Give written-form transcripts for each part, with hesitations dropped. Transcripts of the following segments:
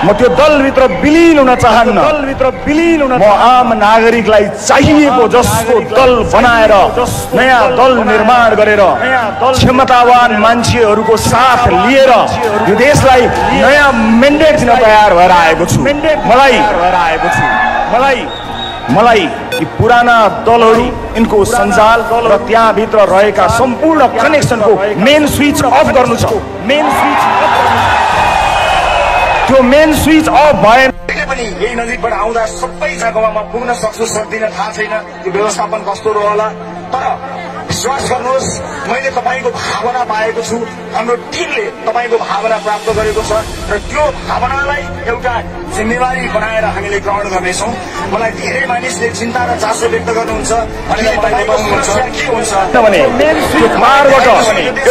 म त्यो दलभित्र विलीन हुन चाहन्न। म आम नागरिकलाई चाहिएको जस्तो दल बनाएर नयाँ दल निर्माण गरेर क्षमतावान मान्छेहरूको साथ लिएर यो देशलाई नयाँ मेन्डेट दिन तयार भएर आएको छु। मलाई यी पुराना दलहरू यिनको सञ्जाल र त्यहाँभित्र रहेका सम्पूर्ण कनेक्सनको मेन स्विच अफ गर्नु छ। त्यो मेन स्विच अफ भएन पनि यही नजिकबाट आउँदा सबै जग्गामा म पुग्न सक्छु सक्दिनँ थाहा छैन, त्यो व्यवस्थापन कस्तो रहला। तर विश्वास गर्नुहोस्, मैले तपाईँको भावना पाएको छु, हाम्रो टिमले तपाईँको भावना प्राप्त गरेको छ र त्यो भावनालाई एउटा जिम्मेवारी बनाएर हामीले ग्रहण गर्नेछौँ। मलाई धेरै मानिसले चिन्ता र चासो व्यक्त गर्नुहुन्छ, किनभने त्यो पारबाट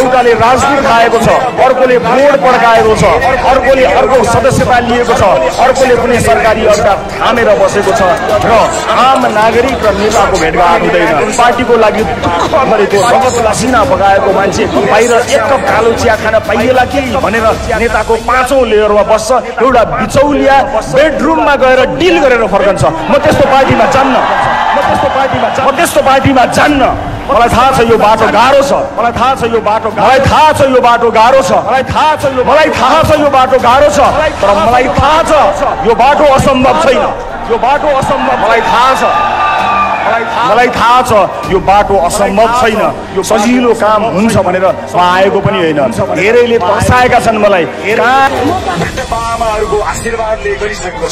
एउटाले राजनीति खाएको छ, अर्कोले बोर्ड पड्काएको छ, अर्कोले अर्को सदस्यता लिएको छ, अर्कोले कुनै सरकारी अधिकार थामेर बसेको छ र आम नागरिक र नेताको भेटघाट हुँदैन। पार्टीको लागि दुःख गरेको रगत पसिना बगाएको मान्छे बाहिर एक कप कालो चिया खान पाइएला कि भनेर नेताको 5औं लेयरमा बस्छ, एउटा बिचौलिया बेडरुममा गएर डिल गरेर फर्कन्छ। म त्यस्तो पार्टीमा जान्न। मलाई थाहा छ यो बाटो गाह्रो छ। मलाई थाहा छ यो बाटो गाह्रो छ। तर मलाई थाहा छ यो बाटो असम्भव छैन। मलाई थाहा छ यो बाटो असम्भव छैन, यो सजिलो काम हुन्छ भनेर म आएको पनि होइन। धेरैले फसाएका छन् मलाई। बाबाहरूको आशीर्वादले गरिसकेको छ।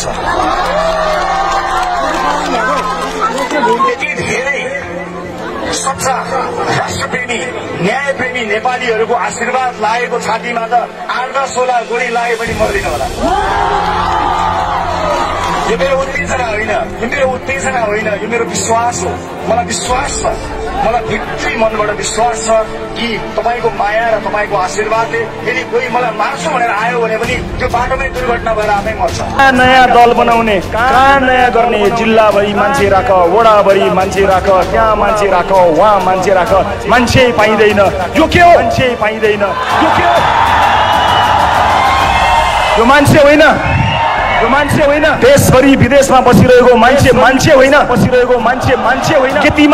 धेरै सच्चा राष्ट्रप्रेमी न्यायप्रेमी नेपालीहरूको आशीर्वाद लागेको छातीमा त 8-10 गोली लागे पनि मर्दैन होला। यो मेरो उत्तेजना होइन, यो मेरो विश्वास हो। मलाई विश्वास छ, मलाई भित्री मनबाट विश्वास छ कि तपाईँको माया र तपाईँको आशीर्वादले यदि कोही मलाई मार्छु भनेर आयो भने पनि त्यो बाटोमै दुर्घटना भएर आफै मर्छ। नयाँ दल बनाउने, कहाँ नयाँ गर्ने, जिल्लाभरि मान्छे राख, वडाभरि मान्छे राख, त्यहाँ मान्छे राख, वहाँ मान्छे राख, मान्छे पाइँदैन। यो के हो? यो मान्छे होइन। देशभरि विदेशमा बसिरहेको मान्छे होइन। केती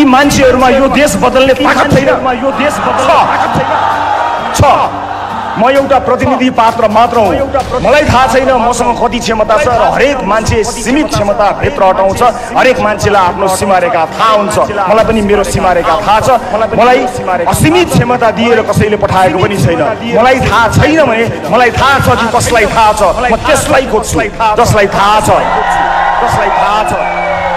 मान्छेहरूमा यो देश बदल्ने ताकत छैन। म एउटा प्रतिनिधि पात्र मात्र हुँ। मलाई थाहा छैन मसँग कति क्षमता छ र हरेक मान्छे सीमित क्षमता भित्र हटाउँछ। हरेक मान्छेलाई आफ्नो सीमारेखा थाहा हुन्छ। मलाई पनि मेरो सीमारेखा थाहा छ। मलाई असीमित क्षमता दिएर कसैले पठाएको पनि छैन। मलाई थाहा छैन भने मलाई थाहा छ कि कसलाई थाहा छ, म त्यसलाई खोज्छु जसलाई थाहा छ।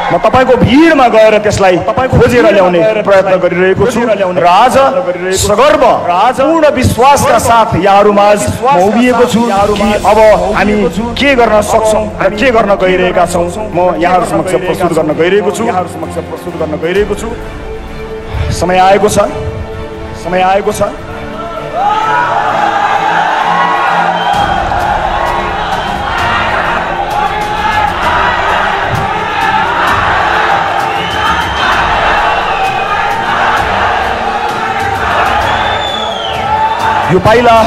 म तपाईँको भिडमा गएर त्यसलाई खोजेर ल्याउने प्रयत्न गरिरहेको छु र आज सगर्व पूर्ण विश्वासका साथ यहाँहरूमाझ म उभिएको छु कि अब हामी के गर्न सक्छौँ र के गर्न गइरहेका छौँ म यहाँहरू समक्ष प्रस्तुत गर्न गइरहेको छु। समय आएको छ। यो पाइला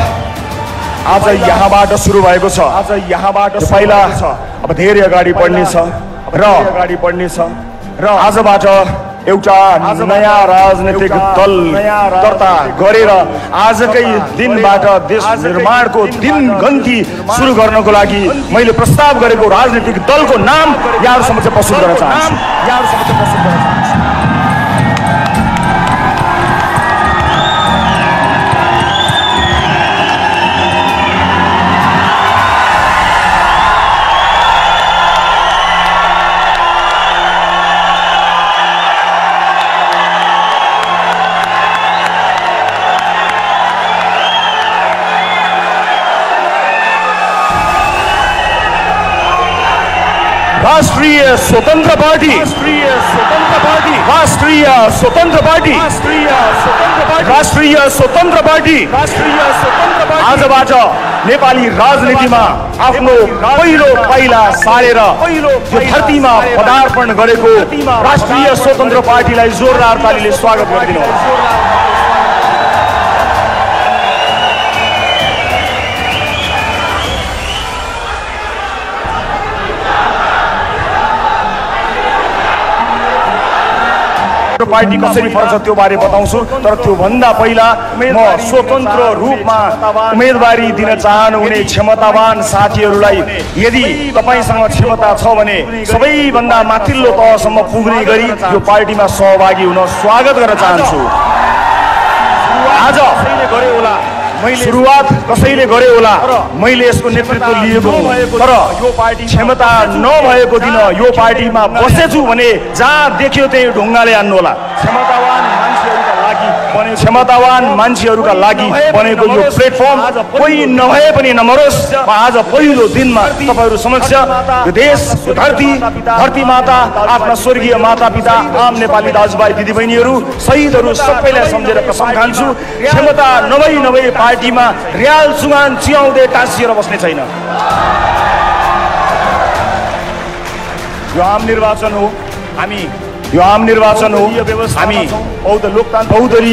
आज यहाँबाट सुरु भएको छ। पाइला अब धेरै अगाडि बढ्नेछ र आजबाट एउटा नयाँ राजनीतिक दल दर्ता गरेर आजकै दिनबाट देश निर्माणको दिनगन्ती सुरु गर्नको लागि मैले प्रस्ताव गरेको राजनीतिक दलको नाम यहाँहरू समक्ष प्रस्तुत गर्न चाहन्छु। राष्ट्रिय स्वतन्त्र पार्टी आजबाट नेपाली राजनीतिमा आफ्नो पहिलो पाइला सारेर धरतीमा पदार्पण गरेको राष्ट्रिय स्वतन्त्र पार्टीलाई जोरदार तालीले स्वागत गरिदिनुहोस्। पार्टी कसरी फरक छ त्यो बारे बताउँछु। तर त्यो भन्दा पहिला म स्वतन्त्र रूपमा उम्मेदवारी दिन चाहनुहुने क्षमतावान साथीहरूलाई यदि तपाईसँग क्षमता छ भने सबैभन्दा माथिल्लो तहसम्म पुग्ने गरी यो पार्टीमा सहभागी हुन स्वागत गर्न चाहन्छु। आज गरे होला सुरुवात कसैले गरे होला, मैले यसको नेतृत्व लिएको तर यो पार्टी क्षमता नभएको दिन यो पार्टीमा बसेछु भने जहाँ देख्यो त्यही ढुङ्गाले हान्नु होला। क्षमतावान मान्छेहरूका लागि बनेको यो प्लेटफर्म कोही नभए पनि नमरोस्। आज पहिलो दिनमा तपाईहरू समक्ष यो देश, यो धरती माता, आफ्ना स्वर्गीय माता पिता, आम नेपाली दाजुभाइ दिदीबहिनीहरू, शहीदहरू सबैलाई सम्झेर कसम खान्छु, क्षमता नभई पार्टीमा रियाल सुगान चियाउँदै टाँसिएर बस्ने छैन। यो आम निर्वाचन हो, हामी बहुदलीय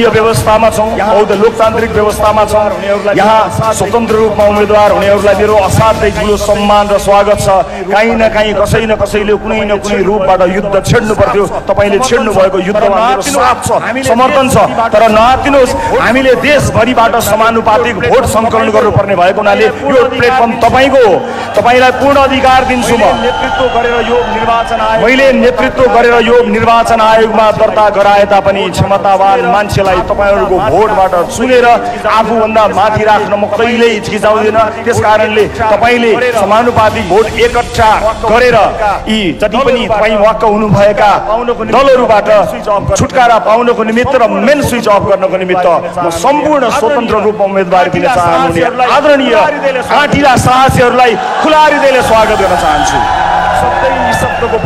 व्यवस्थामा छौँ, बौद्ध लोकतान्त्रिक व्यवस्थामा छौँ। यहाँ स्वतन्त्र रूपमा उम्मेदवार हुनेहरूलाई मेरो असाध्यै ठुलो सम्मान र स्वागत छ। कहीँ न कहीँ कसै न कसैले कुनै न कुनै रूपबाट युद्ध छेड्नु पर्थ्यो, तपाईँले छेड्नु भएको युद्धमा मेरो साथ छ, समर्थन छ। तर नआत्तिनुहोस्, हामीले देशभरिबाट समानुपातिक भोट सङ्कलन गर्नुपर्ने भएको हुनाले यो प्लेटफर्म तपाईँको हो। तपाईँलाई पूर्ण अधिकार दिन्छु। मैले नेतृत्व गरेर यो निर्वाचन आयोगमा दर्ता गराए तापनि क्षमतावान मान्छेलाई तपाईहरूको भोटबाट चुनेर आफूभन्दा माथि राख्न म कहिल्यै हिचकिचाउँदिन। त्यसकारणले तपाईँले समानुपातिक भोट एकट्ठा गरेर यी जति पनि तपाईँ वाक्क हुनुभएका दलहरूबाट छुटकारा पाउनको निमित्त र मेन स्विच अफ गर्नको निमित्त म सम्पूर्ण स्वतन्त्र रूपमा उम्मेदवारी दिन चाहनुहुने आदरणीय आँटिला साहसीहरूलाई खुला हृदयले स्वागत गर्न चाहन्छु। शब्दको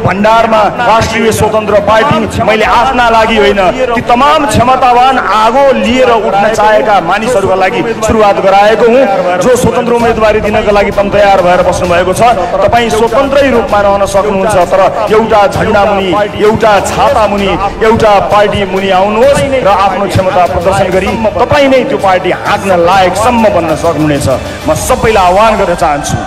भण्डारमा राष्ट्रिय स्वतन्त्र पार्टी मैले आफ्ना लागि होइन, ती तमाम क्षमतावान आगो लिएर उठ्न चाहेका मानिसहरूका लागि सुरुवात गराएको हुँ। जो स्वतन्त्र उम्मेदवारी दिनका लागि पनि तयार भएर बस्नु भएको छ, तपाईँ स्वतन्त्रै रूपमा रहन सक्नुहुन्छ। तर एउटा झन्डा मुनि, एउटा छाता मुनि, एउटा पार्टी मुनि आउनुहोस् र आफ्नो क्षमता प्रदर्शन गरी तपाईँ नै त्यो पार्टी हाँक्न लायकसम्म बन्न सक्नुहुनेछ। म सबैलाई आह्वान गर्न चाहन्छु।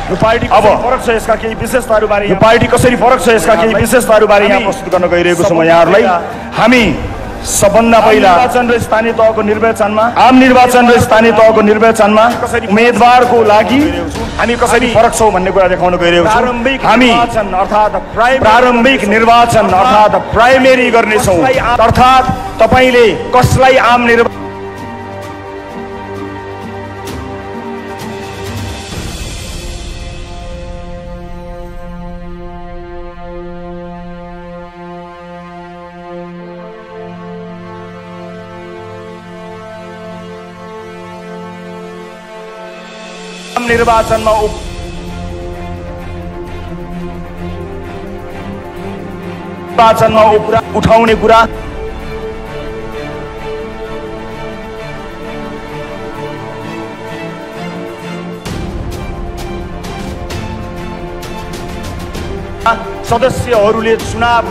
यो पार्टी अब फरक छ, यसका केही विशेषताहरू बारे, यो पार्टी कसरी फरक छ यसका केही विशेषताहरू बारे यहाँ प्रस्तुत गर्न गइरहेको छु म यहाँहरूलाई। हामी सबभन्दा पहिला स्थानीय तहको निर्वाचनमा, आम निर्वाचन र स्थानीय तहको निर्वाचनमा उम्मेदवारको लागि हामी कसरी फरक छौँ भन्ने कुरा देखाउन गइरहेको छौँ। हामी प्रारम्भिक निर्वाचन अर्थात् प्राइमेरी गर्नेछौँ। अर्थात् तपाईँले कसलाई आम निर्वाचन निर्वाचनमा उठाउने कुरा सदस्यहरूले चुनाव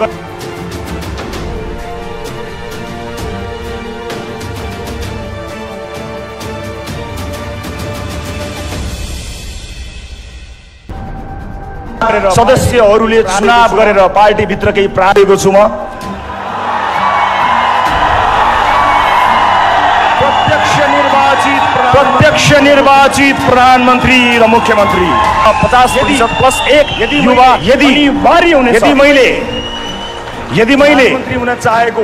सदस्यहरूले चुनाव गरेर पार्टीभित्रकै प्राएको छु। म प्रत्यक्ष निर्वाचित प्रधानमन्त्री र मुख्यमन्त्री 50% प्लस 1 यदि मैले प्रधानमन्त्री हुन चाहेको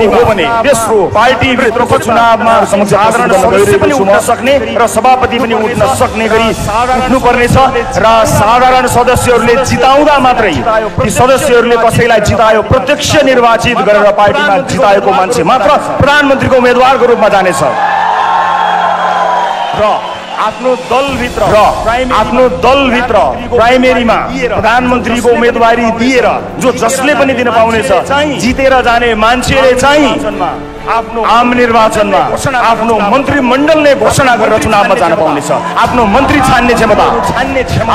हो भने तेस्रो पार्टीभित्रको चुनावमा साधारण सदस्य पनि उठ्न सक्ने र सभापति पनि उठ्न सक्ने गरी उठ्नुपर्नेछ। र साधारण सदस्यहरूले जिताउँदा मात्रै ती सदस्यहरूले कसैलाई जितायो, प्रत्यक्ष निर्वाचित गरेर पार्टीमा जिताएको मान्छे मात्र प्रधानमन्त्रीको उम्मेदवारको रूपमा जानेछ। र आफ्नो दलभित्र प्राइमेरीमा प्रधानमन्त्रीको उम्मेदवारी दिएर जो जसले पनि दिन पाउनेछ, जितेर जाने मान्छेले चाहिँ आम निर्वाचनमा आफ्नो मन्त्रीमण्डलले घोषणा गरेर चुनावमा जान पाउनेछ। आफ्नो मन्त्री छान्ने क्षमता,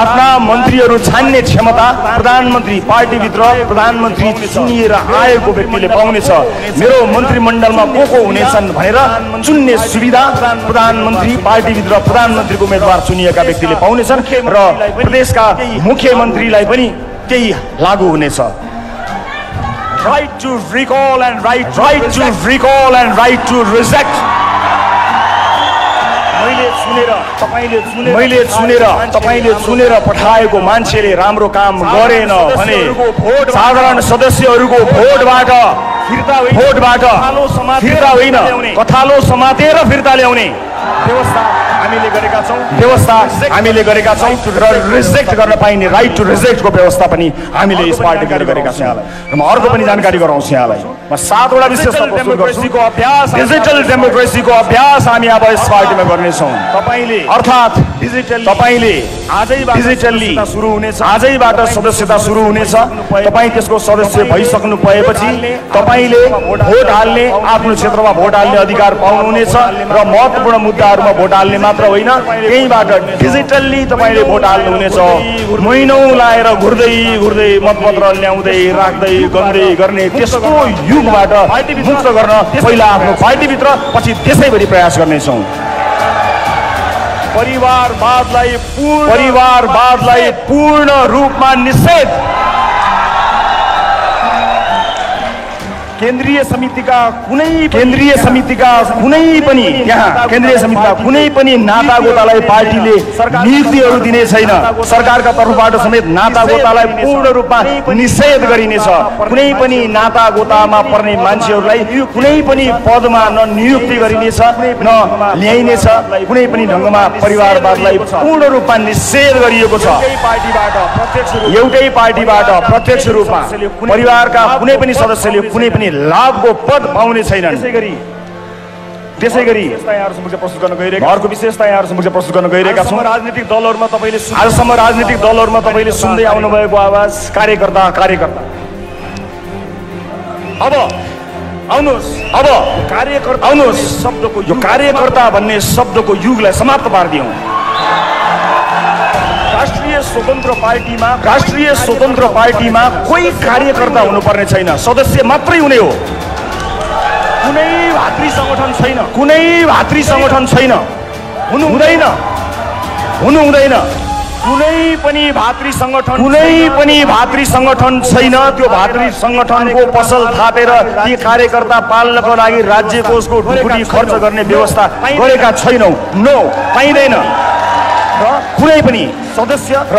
आफ्ना मन्त्रीहरू छान्ने क्षमता प्रधानमन्त्री पार्टीभित्र प्रधानमन्त्री चुनिएर आएको व्यक्तिले पाउनेछ। मेरो मन्त्रीमण्डलमा को हुनेछन् भनेर चुन्ने सुविधा प्रधानमन्त्री पार्टीभित्र प्रधानमन्त्रीको उम्मेदवार चुनिएका व्यक्तिले पाउनेछन्। र प्रदेशका मुख्यमन्त्रीलाई पनि राइटै लागू हुनेछ। Right to recall and right to reject. मैले चुनेर पठाएको मान्छेले राम्रो काम गरेन भने साधारण सदस्यहरूको भोटबाट फिर्ता होइन, कथालो समातेर फिर्ता ल्याउने व्यवस्था हामीले गरेका छौँ र रिजेक्ट गर्न पाइने राइट टु रिजेक्टको व्यवस्था पनि हामीले यस पार्टीले गरेका छौँ। र म अर्को पनि जानकारी गराउँछु यहाँलाई। म 7 वटा विशेष डिजिटल डेमोक्रेसीको अभ्यास हामी अब यस पार्टीमा गर्नेछौँ। अर्थात् तपाईँले आजैबाट सदस्यता सुरु हुनेछ। तपाईँ त्यसको सदस्य भइसक्नु भएपछि तपाईँले भोट हाल्ने, आफ्नो क्षेत्रमा भोट हाल्ने अधिकार पाउनुहुनेछ र महत्त्वपूर्ण मुद्दाहरूमा भोट हाल्ने मात्र होइन, त्यहीबाट डिजिटल्ली तपाईँले भोट हाल्नुहुनेछ। महिनौँ लाएर घुर्दै मतपत्र ल्याउँदै राख्दै गर्ने त्यसको युगबाट मुक्त गर्न पहिला आफ्नो पार्टीभित्र पछि देशैभरि प्रयास गर्नेछौँ। परिवारवादलाई पूर्ण रूपमा निषेध। केन्द्रीय समितिका कुनै पनि नाता गोतालाई पार्टीले नियुक्तिहरू दिने छैन। सरकारका तर्फबाट समेत नाता गोतालाई पूर्ण रूपमा निषेध गरिनेछ। कुनै पनि नाता गोतामा पर्ने मान्छेहरूलाई कुनै पनि पदमा न नियुक्ति गरिनेछ न ल्याइनेछ। कुनै पनि ढङ्गमा परिवारवादलाई पूर्ण रूपमा निषेध गरिएको छ। एउटै पार्टीबाट प्रत्यक्ष रूपमा परिवारका कुनै पनि सदस्यले कुनै पनि लाभको पद पाउने छैनन्। त्यसै गरी अर्को विशेषता यहाँहरू समक्ष प्रस्तुत गर्न गइरहेका छौँ। आजसम्म राजनीतिक दलहरूमा तपाईँले सुन्दै आउनुभएको आवाज कार्यकर्ता। अब यो कार्यकर्ता भन्ने शब्दको युगलाई समाप्त पारिदियौँ। राष्ट्रिय स्वतन्त्र पार्टीमा कोही कार्यकर्ता हुनुपर्ने छैन, सदस्य मात्रै हुने हो। कुनै भातृ संगठन छैन, हुनु हुँदैन। कुनै पनि भातृ संगठन छैन। त्यो भातृ संगठनको पसल थापेर ती कार्यकर्ता पाल्नको लागि राज्य कोषको ढुकुटी खर्च गर्ने व्यवस्था गरेका छैनौँ। नो, पाइँदैन। कुनै पनि सदस्य र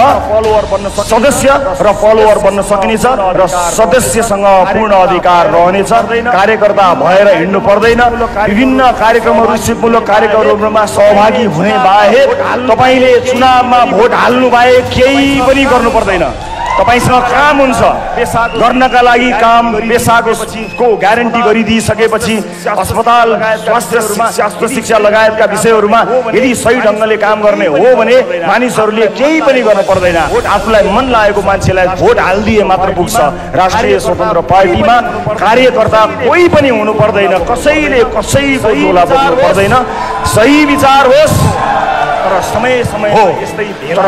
फलोअर बन्न सकिनेछ र सदस्यसँग पूर्ण अधिकार रहनेछ। कार्यकर्ता भएर हिँड्नु पर्दैन। विभिन्न कार्यक्रमहरू, सिपमूलक कार्यक्रमहरूमा सहभागी हुने बाहेक तपाईँले चुनावमा भोट हाल्नु बाहेक केही पनि गर्नु पर्दैन। तपाईसँग काम हुन्छ गर्नका लागि काम पेसाको ग्यारेन्टी गरिदिइसकेपछि अस्पताल, स्वास्थ्य शिक्षा लगायतका विषयहरूमा यदि सही ढङ्गले काम गर्ने हो भने मानिसहरूले केही पनि गर्न पर्दैन। आफूलाई मन लागेको मान्छेलाई भोट हालिदिए मात्र पुग्छ। राष्ट्रिय स्वतन्त्र पार्टीमा कार्यकर्ता कोही पनि हुनु पर्दैन, कसैले कसैको झोला बोक्नु पर्दैन। सही विचार होस् तर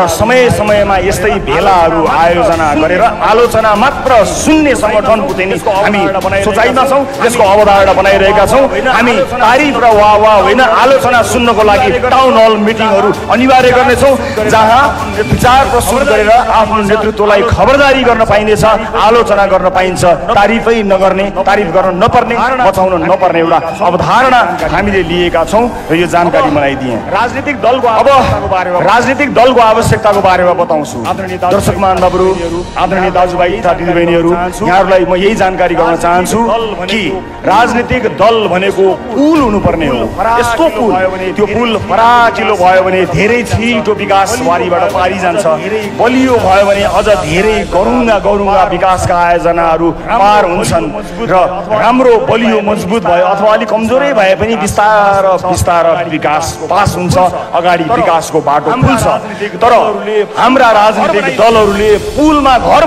समय समयमा यस्तै भेलाहरू आयोजना गरेर आलोचना मात्र सुन्ने संगठनको चाहिँ हामी सोचाइमा छौँ, त्यसको अवधारणा बनाइरहेका छौँ। हामी तारिफ र वाह होइन, आलोचना सुन्नको लागि टाउन हल मिटिङहरू अनिवार्य गर्नेछौँ, जहाँ विचार प्रस्तुत गरेर आफ्नो नेतृत्वलाई खबरदारी गर्न पाइनेछ, आलोचना गर्न पाइन्छ। तारिफै नगर्ने, तारिफ गर्न नपर्ने, बचाउन नपर्ने एउटा अवधारणा हामीले लिएका छौँ र यो जानकारी बनाइदिएँ। राजनीतिक दलको आवश्यकताको बारेमा बताउँछु। दर्शक महानुभावहरू, आदरणीय दाजुभाइ तथा दिदीबहिनीहरू, यहाँहरूलाई म यही जानकारी गर्न चाहन्छु कि राजनीतिक दल भनेको पुल हुनुपर्ने हो। यस्तो पुल, त्यो पुल फराकिलो भयो भने धेरै छिटो विकासवारीबाट पारी जान्छ। बलियो भयो भने अझ धेरै गरुङ्गा विकासका आयोजनाहरू पार हुन्छन् र राम्रो बलियो मजबुत भयो अथवा अलिक कमजोरै भए पनि बिस्तार विकास पास हुन्छ, अगाडि विकासको बाटो खुल्छ। तर हाम्रा राजनीतिक दलहरूले पुलमा घर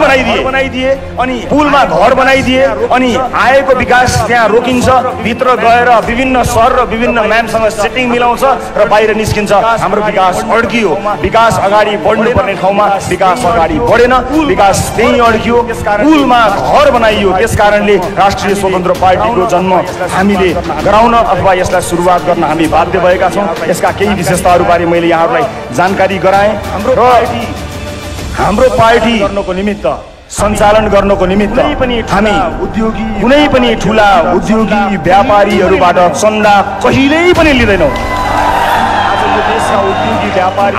बनाइदिए अनि आएको विकास त्यहाँ रोकिन्छ। भित्र गएर विभिन्न सहर र विभिन्न म्यानसँग सेटिङ मिलाउँछ र बाहिर निस्किन्छ। हाम्रो विकास अड्कियो। विकास अगाडि बढ्नु पर्ने ठाउँमा विकास अगाडि बढेन, विकास त्यहीँ अड्कियो, पुलमा घर बनाइयो। त्यस कारणले राष्ट्रिय स्वतन्त्र पार्टीको जन्म हामीले गराउन अथवा यसलाई सुरुवात गर्न हामी बाध्य भएका छौँ। यसका केही विशेषताहरूबारे मैले यहाँहरूलाई जानकारी गराएँ र हाम्रो पार्टी गर्नको निमित्त सञ्चालन गर्नको निमित्त हामी कुनै पनि ठूला उद्योगी व्यापारीहरूबाट चन्दा कहिल्यै पनि लिँदैनौँ।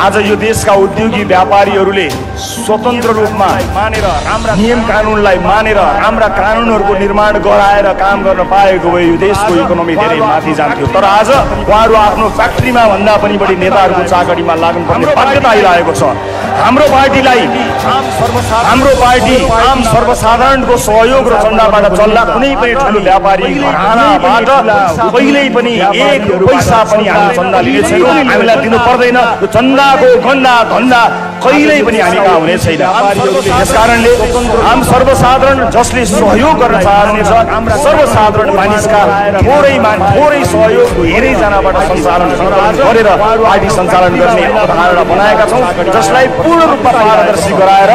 आज यो देशका उद्योगी व्यापारीहरूले स्वतन्त्र रूपमा मानेर राम्रा नियम कानुनलाई मानेर राम्रा कानुनहरूको निर्माण गराएर काम गर्न पाएको भए यो देशको इकोनोमी धेरै माथि जान्थ्यो। तर आज उहाँहरू आफ्नो फ्याक्ट्रीमा भन्दा पनि बढी नेताहरूको चाकरीमा लाग्नुपर्ने बाध्यता आइरहेको छ। हाम्रो पार्टी आम सर्वसाधारणको सहयोग र चन्दाबाट चल्ला कुनै पनि ठुलो व्यापारी घरानाबाट कहिल्यै पनि एक पैसा पनि हामी चन्दा लिने छैनौँ। हामीलाई दिनु पर्दैन। यो चन्दाको गन्दा धन्दा कहिल्यै पनि हामी कहाँ हुने छैन। यसकारणले आम सर्वसाधारण जसले सहयोग गर्न चाहनुहुन्छ सर्वसाधारण मानिसका थोरै सहयोग धेरैजनाबाट सञ्चालन गरेर पार्टी सञ्चालन गर्ने अवधारणा बनाएका छौँ, जसलाई पूर्ण रूपमा पारदर्शी गराएर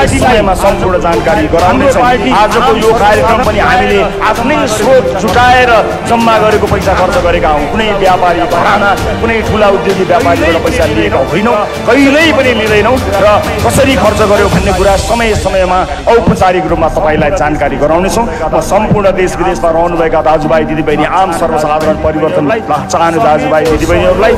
समयमा सम्पूर्ण जानकारी गराउनेछौँ। आजको यो कार्यक्रम पनि हामीले आफ्नै स्रोत जुटाएर जम्मा गरेको पैसा खर्च गरेका हौँ। कुनै व्यापारी घराना कुनै ठुला उद्योगी व्यापारीबाट पैसा लिएका होइनौँ, कहिल्यै पनि लिँदैनौँ र कसरी खर्च गर्यो भन्ने कुरा समयमा औपचारिक रूपमा तपाईँलाई जानकारी गराउनेछौँ। म सम्पूर्ण देश विदेशमा रहनुभएका दाजुभाइ दिदीबहिनी आम सर्वसाधारण परिवर्तन चाहने दाजुभाइ दिदीबहिनीहरूलाई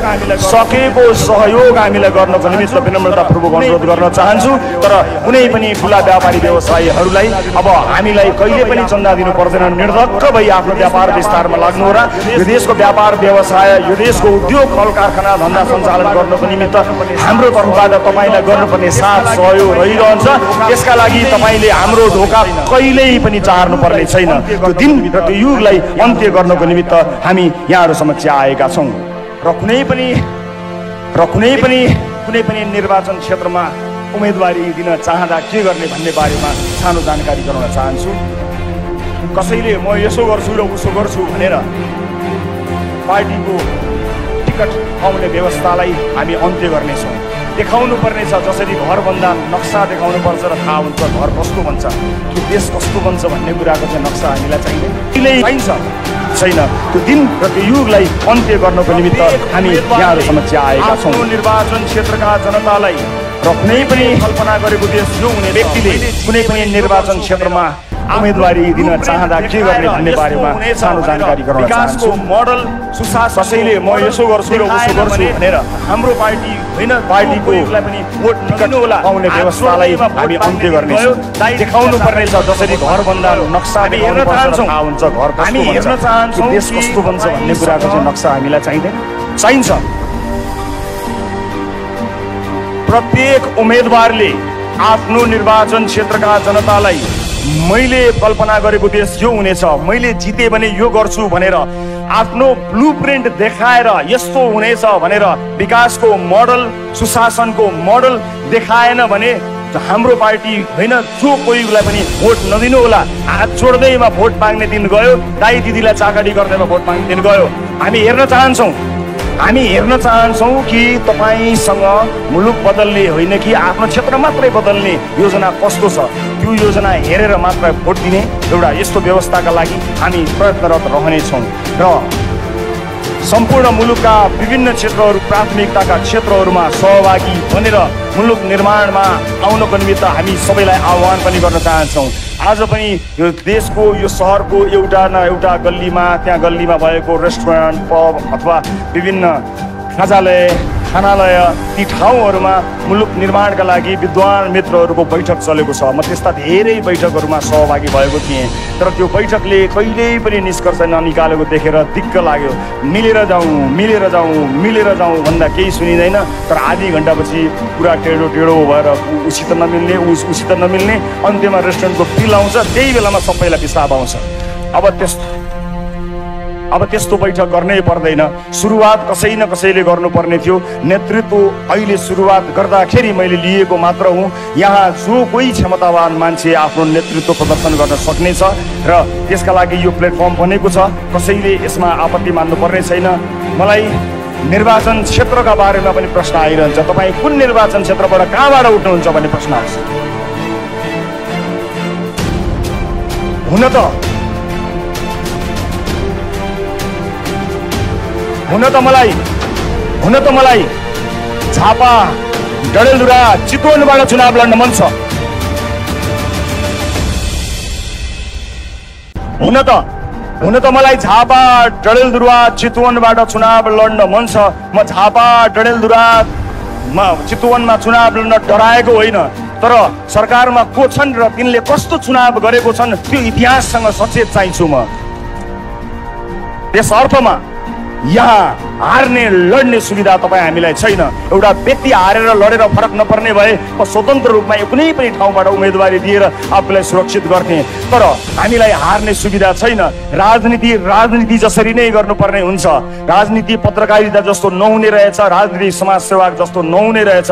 सकेको सहयोग हामीलाई गर्नको निमित्त विनम्रतापूर्वक अनुरोध गर्न चाहन्छु। तर कुनै पनि ठुला व्यापारी व्यवसायीहरूलाई अब हामीलाई कहिले पनि चन्दा दिनु पर्दैन। निर्धक्क भई आफ्नो व्यापार विस्तारमा लाग्नु होला। यो देशको व्यापार व्यवसाय यो देशको उद्योग कल कारखाना धन्दा सञ्चालन गर्नको निमित्त हाम्रो तर्फबाट तपाईँलाई गर्नुपर्ने साथ सहयोग रहिरहन्छ। यसका लागि तपाईँले हाम्रो ढोका कहिल्यै पनि चार्नु पर्ने छैन। त्यो दिन र त्यो युगलाई अन्त्य गर्नको निमित्त हामी यहाँहरू समक्ष आएका छौँ र कुनै पनि निर्वाचन क्षेत्रमा उम्मेदवारी दिन चाहँदा के गर्ने भन्ने बारेमा सानो जानकारी गराउन चाहन्छु। कसैले म यसो गर्छु र उसो गर्छु भनेर पार्टीको टिकट पाउने व्यवस्थालाई हामी अन्त्य गर्नेछौँ। देखाउनु पर्नेछ जसरी घरभन्दा नक्सा देखाउनु पर्छ र थाहा हुन्छ घर कस्तो बन्छ कि देश कस्तो बन्छ भन्ने कुराको चाहिँ नक्सा हामीलाई चाहिन्छ छैन। त्यो दिन र त्यो युगलाई अन्त्य गर्नको निमित्त हामी यहाँहरू समक्ष आएका छौँ। निर्वाचन क्षेत्रका जनतालाई र कुनै पनि कल्पना गरेको देश जो हुने व्यक्तिले कुनै पनि निर्वाचन क्षेत्रमा उम्मेदवारी दिन चाहँदा के गर्ने भन्ने बारेमा सानो जानकारी गराउन चाहन्छु। मोडल सुशासन कसैले म यसो गर्छु र उसो गर्छु भनेर हाम्रो पार्टी होइन पार्टीको पनि भोट टिकट पाउने व्यवस्थालाई हामी अन्त्य गर्नेछौँ। देखाउनु पर्नेछ जसरी घरभन्दा नक्सा हेर्न चाहन्छौँ थाहा हुन्छ घर हामी हेर्न चाहन्छौँ देश कस्तो बन्छ भन्ने कुराको चाहिँ नक्सा हामीलाई चाहिन्छ। प्रत्येक उम्मेदवारले आफ्नो निर्वाचन क्षेत्रका जनतालाई मैले कल्पना गरेको देश यो हुनेछ, मैले जिते भने यो गर्छु भनेर आफ्नो ब्लुप्रिन्ट देखाएर यस्तो हुनेछ भनेर विकासको मोडल सुशासनको मोडल देखाएन भने हाम्रो पार्टी होइन जो कोहीलाई पनि भोट नदिनु होला। हात जोड्दैमा भोट माग्ने दिन गयो, दाइ दिदीलाई चाकरी गर्दैमा भोट माग्ने दिन गयो। हामी हेर्न चाहन्छौँ कि तपाईँसँग मुलुक बदल्ने होइन कि आफ्नो क्षेत्र मात्रै बदल्ने योजना कस्तो छ, त्यो योजना हेरेर मात्र भोट दिने एउटा यस्तो व्यवस्थाका लागि हामी प्रयत्नरत रहनेछौँ र सम्पूर्ण मुलुकका विभिन्न क्षेत्रहरू प्राथमिकताका क्षेत्रहरूमा सहभागी बनेर मुलुक निर्माणमा आउनको निमित्त हामी सबैलाई आह्वान पनि गर्न चाहन्छौँ। आज पनि यो देशको यो सहरको एउटा न एउटा गल्लीमा त्यहाँ गल्लीमा भएको रेस्टुरेन्ट पब अथवा विभिन्न खानालय ती ठाउँहरूमा मुलुक निर्माणका लागि विद्वान मित्रहरूको बैठक चलेको छ। म त्यस्ता धेरै बैठकहरूमा सहभागी भएको थिएँ, तर त्यो बैठकले कहिल्यै पनि निष्कर्ष ननिकालेको देखेर दिक्क लाग्यो। मिलेर जाउँ भन्दा केही सुनिँदैन, तर आधी घन्टापछि पुरा टेढो भएर उसित नमिल्ने अन्त्यमा रेस्टुरेन्टको बिल आउँछ, त्यही बेलामा सबैलाई पिसाब आउँछ। अब त्यस्तो बैठक गर्नै पर्दैन। सुरुवात कसै न कसैले गर्नुपर्ने थियो। नेतृत्व अहिले सुरुवात गर्दाखेरि मैले लिएको मात्र हुँ। यहाँ जो कोही क्षमतावान मान्छे आफ्नो नेतृत्व प्रदर्शन गर्न सक्नेछ र त्यसका लागि यो प्लेटफर्म बनेको छ। कसैले यसमा आपत्ति मान्नु पर्ने छैन। मलाई निर्वाचन क्षेत्रका बारेमा पनि प्रश्न आइरहन्छ, तपाईँ कुन निर्वाचन क्षेत्रबाट कहाँबाट उठ्नुहुन्छ भन्ने प्रश्न आउँछ। हुन त मलाई झापा डडेलधुरा चितवनबाट चुनाव लड्न मन छ। हुन त मलाई झापा डडेलधुरा चितवनबाट चुनाव लड्न मन छ। म झापा डडेलधुरा चितवनमा चुनाव लड्न डराएको होइन, तर सरकारमा को छन् र तिनले कस्तो चुनाव गरेको छन् त्यो इतिहाससँग सचेत चाहिन्छु म। त्यस अर्थमा यहाँ हार्ने लड्ने सुविधा तपाईँ हामीलाई छैन। एउटा व्यक्ति हारेर लडेर फरक नपर्ने भए स्वतन्त्र रूपमा कुनै पनि ठाउँबाट उम्मेदवारी दिएर आफूलाई सुरक्षित गर्ने, तर हामीलाई हार्ने सुविधा छैन। राजनीति जसरी नै गर्नुपर्ने हुन्छ। राजनीति पत्रकारिता जस्तो नहुने रहेछ, राजनीति समाजसेवा जस्तो नहुने रहेछ।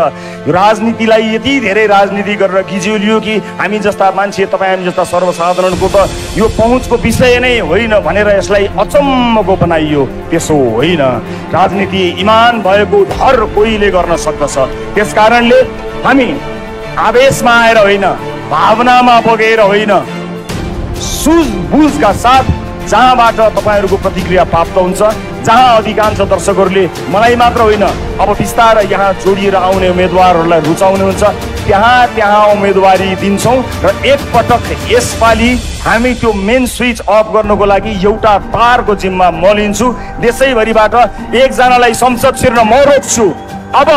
राजनीतिलाई यति धेरै राजनीति गरेर गिज्युलियो कि हामी जस्ता मान्छे, तपाईँ हामी जस्ता सर्वसाधारणको त यो पहुँचको विषय नै होइन भनेर यसलाई अचम्मको बनाइयो। त्यसो होइन। राजनीति इमान भएको हर कोहीले गर्न सक्दछ। त्यस कारणले हामी आवेशमा आएर होइन, भावनामा बगेर होइन, सुझबुझका साथ जहाँबाट तपाईँहरूको प्रतिक्रिया प्राप्त हुन्छ, जहाँ अधिकांश दर्शकहरूले मलाई मात्र होइन अब बिस्तारै यहाँ जोडिएर आउने उम्मेदवारहरूलाई रुचाउने हुन्छ, त्यहाँ उम्मेदवारी दिन्छौँ। र एकपटक यसपालि हामी त्यो मेन स्विच अफ गर्नको लागि एउटा तारको जिम्मा म लिन्छु। देशैभरिबाट एकजनालाई संसद छिर्न म रोक्छु। अब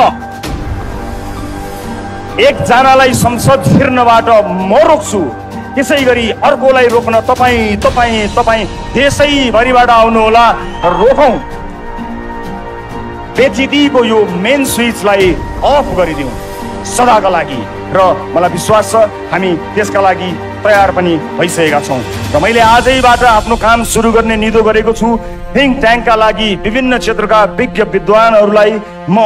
एकजनालाई संसद छिर्नबाट म रोक्छु, त्यसै गरी अर्कोलाई रोक्न तपाईँ देशैभरिबाट आउनुहोला, रोकौँ। बेजितीको यो मेन स्विचलाई अफ गरिदिउँ सदाका लागि। र मलाई विश्वास छ हामी त्यसका लागि तयार पनि भइसकेका छौँ। र मैले आजैबाट आफ्नो काम सुरु गर्ने निधो गरेको छु। थिङ्क ट्याङ्कका लागि विभिन्न क्षेत्रका विज्ञ विद्वानहरूलाई म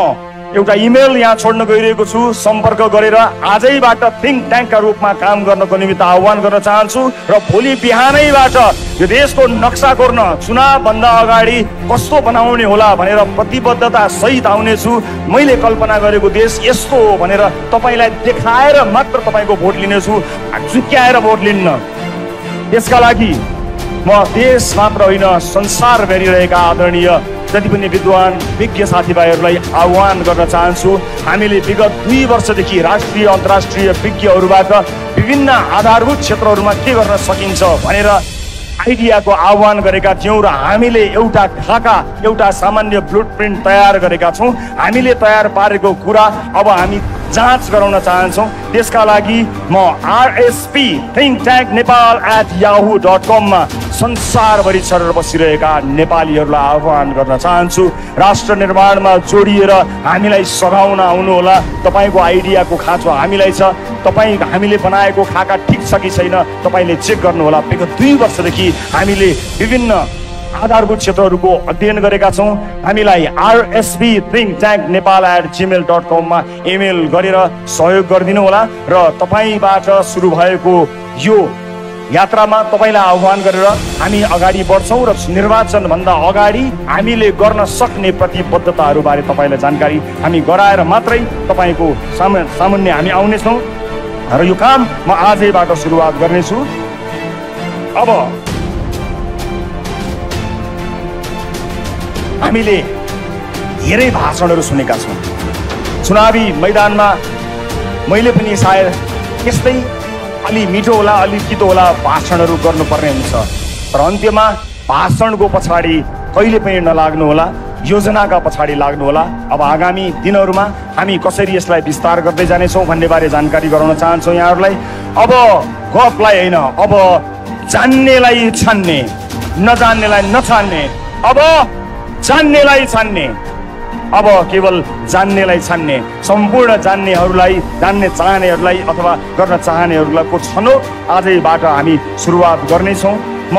एउटा इमेल यहाँ छोड्न गइरहेको छु। सम्पर्क गरेर आजैबाट थिङ्क ट्याङ्कका रूपमा काम गर्नको निमित्त आह्वान गर्न चाहन्छु। र भोलि बिहानैबाट यो देशको नक्सा कोर्न चुनावभन्दा अगाडि कस्तो बनाउने होला भनेर प्रतिबद्धता सहित आउनेछु। मैले कल्पना गरेको देश यस्तो हो भनेर तपाईँलाई देखाएर मात्र तपाईँको भोट लिनेछु, चुक्याएर भोट लिन्न। त्यसका लागि म देश मात्र होइन संसार भेरिरहेका आदरणीय जति पनि विद्वान विज्ञ साथीभाइहरूलाई आह्वान गर्न चाहन्छु। हामीले विगत 2 वर्षदेखि राष्ट्रिय अन्तर्राष्ट्रिय विज्ञहरूबाट विभिन्न आधारभूत क्षेत्रहरूमा के गर्न सकिन्छ भनेर आइडियाको आह्वान गरेका थियौँ र हामीले एउटा खाका, एउटा सामान्य ब्लुप्रिन्ट तयार गरेका छौँ। हामीले तयार पारेको कुरा अब हामी जाँच गराउन चाहन्छौँ। त्यसका लागि म rspthinktanknepal@yahoo.com मा संसारभरि छरेर बसिरहेका नेपालीहरूलाई आह्वान गर्न चाहन्छु। राष्ट्र निर्माणमा जोडिएर हामीलाई सघाउन आउनुहोला। तपाईँको आइडियाको खाँचो हामीलाई छ। हामीले बनाएको खाका ठिक छ कि छैन तपाईँले चेक गर्नुहोला। विगत 2 वर्षदेखि हामीले विभिन्न आधारभूत क्षेत्रहरूको अध्ययन गरेका छौँ। हामीलाई rspthinktanknepal@gmail.com मा इमेल गरेर सहयोग गरिदिनु होला। र तपाईँबाट सुरु भएको यो यात्रामा तपाईँलाई आह्वान गरेर हामी अगाडि बढ्छौँ र निर्वाचनभन्दा अगाडि हामीले गर्न सक्ने प्रतिबद्धताहरूबारे तपाईँलाई जानकारी हामी गराएर मात्रै तपाईँको सामुन्ने हामी आउनेछौँ। र यो काम म आजैबाट सुरुवात गर्नेछु। अब हामीले धेरै भाषणहरू सुनेका छौँ। चुनावी मैदानमा मैले पनि सायद त्यस्तै अलि मिठो होला अलि तितो होला भाषणहरू गर्नुपर्ने हुन्छ, तर अन्त्यमा भाषणको पछाडि कहिले पनि नलाग्नु होला, योजनाका पछाडि लाग्नु होला। अब आगामी दिनहरूमा हामी कसरी यसलाई विस्तार गर्दै जानेछौँ भन्ने बारे जानकारी गराउन चाहन्छौँ यहाँहरूलाई। अब गफलाई होइन, अब जान्नेलाई छान्ने, नजान्नेलाई नछान्ने, अब जान्नेलाई छान्ने, अब केवल जान्नेलाई छान्ने। सम्पूर्ण जान्नेहरूलाई, जान्ने चाहनेहरूलाई अथवा गर्न चाहनेहरूलाई को छनौट आजैबाट हामी सुरुवात गर्नेछौँ। म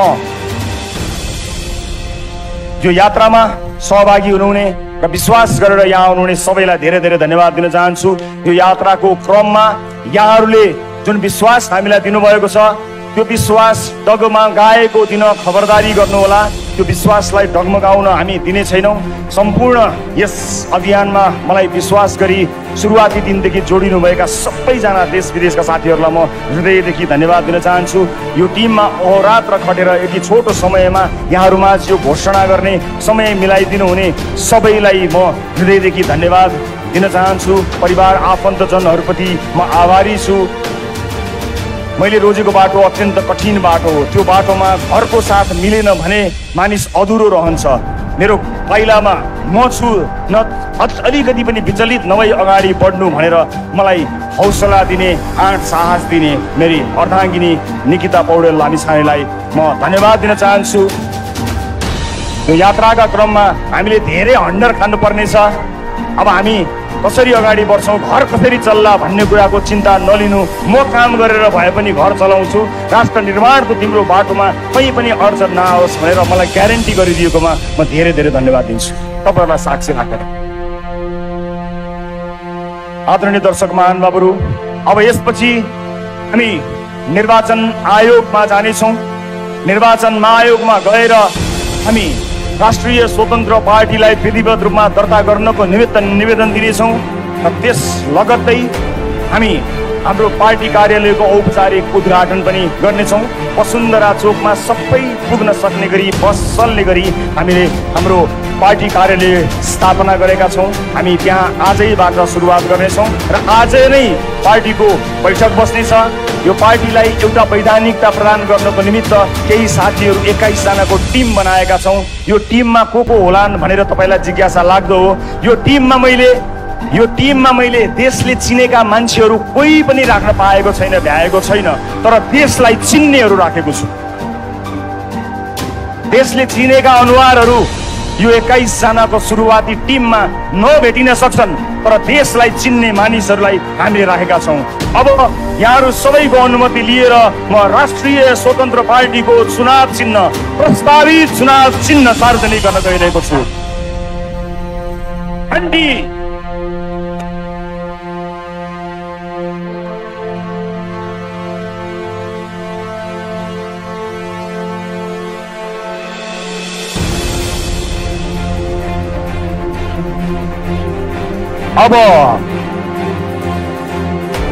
यो यात्रामा सहभागी हुनुहुने र विश्वास गरेर यहाँ आउनुहुने सबैलाई धेरै धेरै धन्यवाद दिन चाहन्छु। यो यात्राको क्रममा यहाँहरूले जुन विश्वास हामीलाई दिनुभएको छ त्यो विश्वास डगमगाएको दिन खबरदारी गर्नुहोला। त्यो विश्वासलाई डगमगाउन हामी दिने छैनौँ। सम्पूर्ण यस अभियानमा मलाई विश्वास गरी सुरुवाती दिनदेखि जोडिनुभएका सबैजना देश विदेशका साथीहरूलाई म हृदयदेखि धन्यवाद दिन चाहन्छु। यो टिममा अहोरात्र खटेर यति छोटो समयमा यहाँहरूमाझ यो घोषणा गर्ने समय मिलाइदिनु हुने सबैलाई म हृदयदेखि धन्यवाद दिन चाहन्छु। परिवार आफन्तजनहरूप्रति म आभारी छु। मैले रोजेको बाटो अत्यन्त कठिन बाटो हो। त्यो बाटोमा घरको साथ मिलेन भने मानिस अधुरो रहन्छ। मेरो पाइलामा म छु, न अलिकति पनि विचलित नभई अगाडि बढ्नु भनेर मलाई हौसला दिने, आँट साहस दिने मेरी अर्धाङ्गिनी निकिता पौडेल लामिछानेलाई म धन्यवाद दिन चाहन्छु। यो यात्राका क्रममा हामीले धेरै हन्डर खानुपर्नेछ। अब हामी कसरी अगाडि बढ्छौँ, घर कसरी चल्ला भन्ने कुराको चिन्ता नलिनु। म काम गरेर भए पनि घर चलाउँछु। राष्ट्र निर्माणको तिम्रो बाटोमा कहीँ पनि अडचन नआओस् भनेर मलाई ग्यारेन्टी गरिदिएकोमा म धेरै धेरै धन्यवाद दिन्छु, तपाईँहरूलाई साक्षी राखेर। आदरणीय दर्शक महानुभावहरू, अब यसपछि हामी निर्वाचन आयोगमा जानेछौँ। निर्वाचन आयोगमा गएर हामी राष्ट्रिय स्वतन्त्र पार्टीलाई विधिवत रूपमा दर्ता गर्नको निमित्त निवेदन दिनेछौँ र त्यस लगत्तै हामी हाम्रो पार्टी कार्यालयको औपचारिक उद्घाटन पनि गर्नेछौँ। वसुन्धरा चोकमा सबै पुग्न सक्ने गरी बस चल्ने गरी हामीले हाम्रो पार्टी कार्यालय स्थापना गरेका छौँ। हामी त्यहाँ आजैबाट सुरुवात गर्नेछौँ र आजै नै पार्टीको बैठक बस्नेछ। यो पार्टीलाई एउटा वैधानिकता प्रदान गर्नको निमित्त केही साथीहरू 21 जनाको टिम बनाएका छौँ। यो टिममा को होलान् भनेर तपाईँलाई जिज्ञासा लाग्दो हो। यो टिममा मैले देशले चिनेका मान्छेहरू कोही पनि राख्न पाएको छैन, भ्याएको छैन, तर देशलाई चिन्नेहरू राखेको छु। देशले चिनेका अनुहारहरू यो 21 जनाको सुरुवाती टिममा नभेटिन सक्छन्, तर देशलाई चिन्ने मानिसहरूलाई हामीले राखेका छौँ। अब यहाँहरू सबैको अनुमति लिएर म राष्ट्रिय स्वतन्त्र पार्टीको चुनाव चिन्ह, प्रस्तावित चुनाव चिन्ह सार्वजनिक गर्न गइरहेको छु। घण्टी अब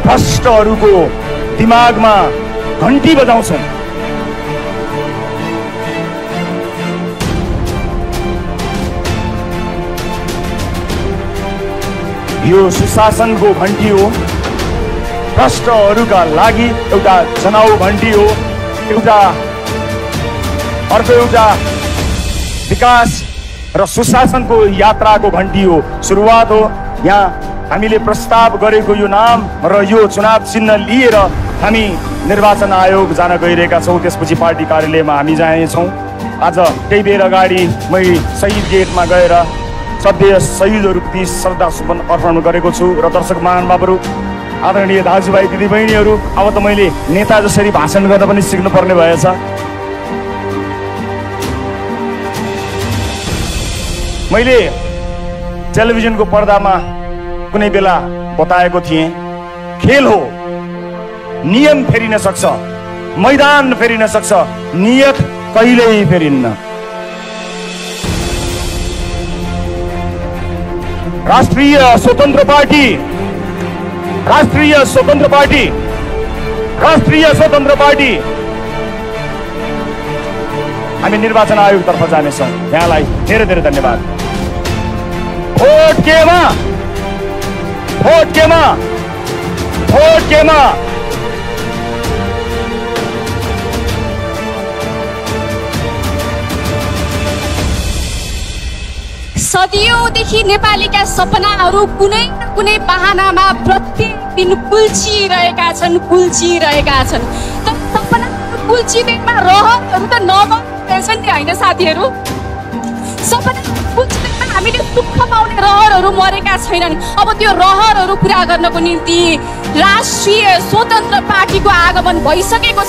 भ्रष्टहरूको दिमागमा घण्टी बजाउँछन्। यो सुशासनको घण्टी हो, भ्रष्टहरूका लागि एउटा जनाउ घण्टी हो, अर्को एउटा विकास र सुशासनको यात्राको घण्टी हो, सुरुवात हो। यहाँ हामीले प्रस्ताव गरेको यो नाम र यो चुनाव चिन्ह लिएर हामी निर्वाचन आयोग जान गइरहेका छौँ। त्यसपछि पार्टी कार्यालयमा हामी जानेछौँ। आज केही बेर अगाडि मैले शहीद गेटमा गएर सधैँ शहीदहरूप्रति श्रद्धा सुमन अर्पण गरेको छु। र दर्शक महानुभावहरू, आदरणीय दाजुभाइ दिदीबहिनीहरू, अब त मैले नेता जसरी भाषण गर्न पनि सिक्नुपर्ने भएछ। मैले टेलिभिजनको पर्दामा कुनै बेला बताएको थिएँ, खेल हो, नियम फेरिन सक्छ, मैदान फेरिन सक्छ, नियत कहिल्यै फेरिन्न। राष्ट्रिय स्वतन्त्र पार्टी हामी निर्वाचन आयोगतर्फ जानेछौँ। यहाँलाई धेरै धेरै धन्यवाद। भोट केमा सदियौंदेखि नेपालीका सपनाहरू कुनै न कुनै बहानामा प्रत्येक दिन कुल्चिरहेका छन्। तर सपनाहरू कुल्चिँदैमा रहरहरू त नभएछन् नि, होइन साथीहरू? सपना कुल्चिँदैमा हामीले सुख पाउने रहरहरू मरेका छैनन्। अब त्यो रहरहरू पुरा गर्नको निम्ति राष्ट्रिय स्वतन्त्र पार्टीको आगमन भइसकेको छ।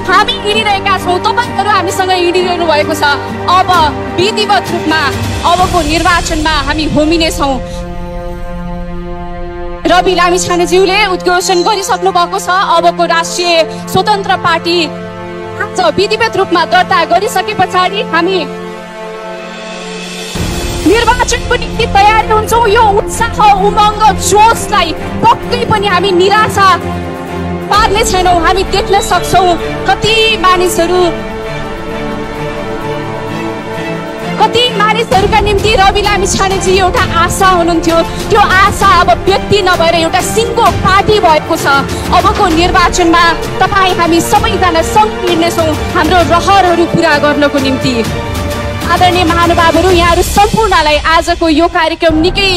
हामी हिँडिरहेका छौँ, तपाईँहरू हामीसँग हिँडिरहनु भएको छ। अब विधिवत रूपमा अबको निर्वाचनमा हामी होमिनेछौँ। रवि लामिछानेज्यूले उद्घोषण गरिसक्नु भएको छ। अबको राष्ट्रिय स्वतन्त्र पार्टी आज विधिवत रूपमा दर्ता गरिसके पछाडि हामी निर्वाचनको निम्ति तयारी हुन्छौँ। यो उत्साह, उमङ्ग, जोसलाई पक्कै पनि हामी निराशा पार्ने छैनौँ। हामी देख्न सक्छौँ कति ती मानिसहरूका निम्ति रवि लामिछानेजी एउटा आशा हुनुहुन्थ्यो। त्यो आशा अब व्यक्ति नभएर एउटा सिङ्गो पार्टी भएको छ। अबको निर्वाचनमा तपाईँ हामी सबैजना सँगै हिँड्नेछौँ हाम्रो रहरहरू पुरा गर्नको निम्ति। आदरणीय महानुभावहरू, यहाँहरू सम्पूर्णलाई आजको यो कार्यक्रम निकै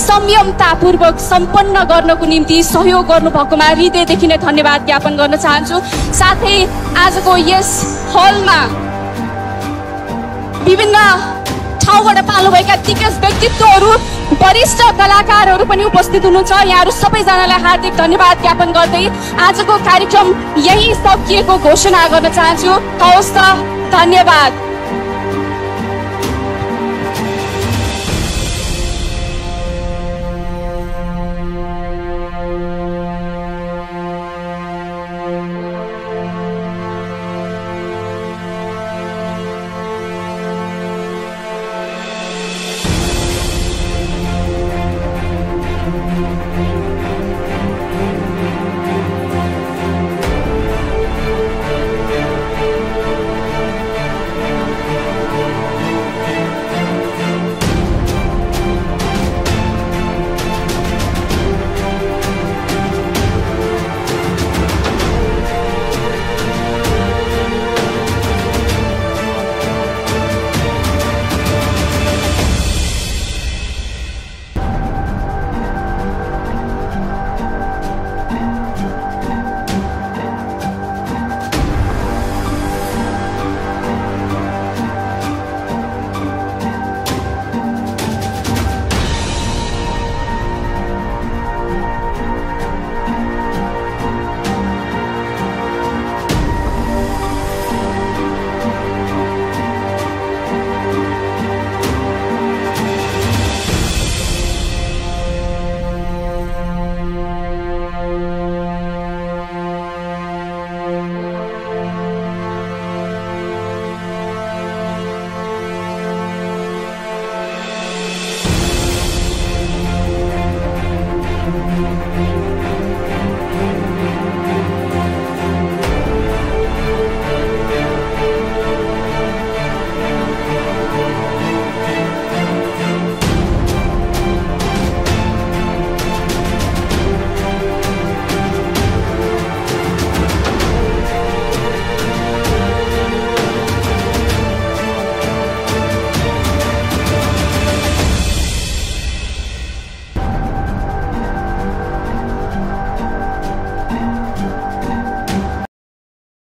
संयमतापूर्वक सम्पन्न गर्नको निम्ति सहयोग गर्नुभएकोमा हृदयदेखि नै धन्यवाद ज्ञापन गर्न चाहन्छु। साथै आजको यस हलमा विभिन्न ठाउँबाट पाल्नुभएका दिग्गज व्यक्तित्वहरू, वरिष्ठ कलाकारहरू पनि उपस्थित हुनुहुन्छ। यहाँहरू सबैजनालाई हार्दिक धन्यवाद ज्ञापन गर्दै आजको कार्यक्रम यही सकिएको घोषणा गर्न चाहन्छु। हवस् त, धन्यवाद।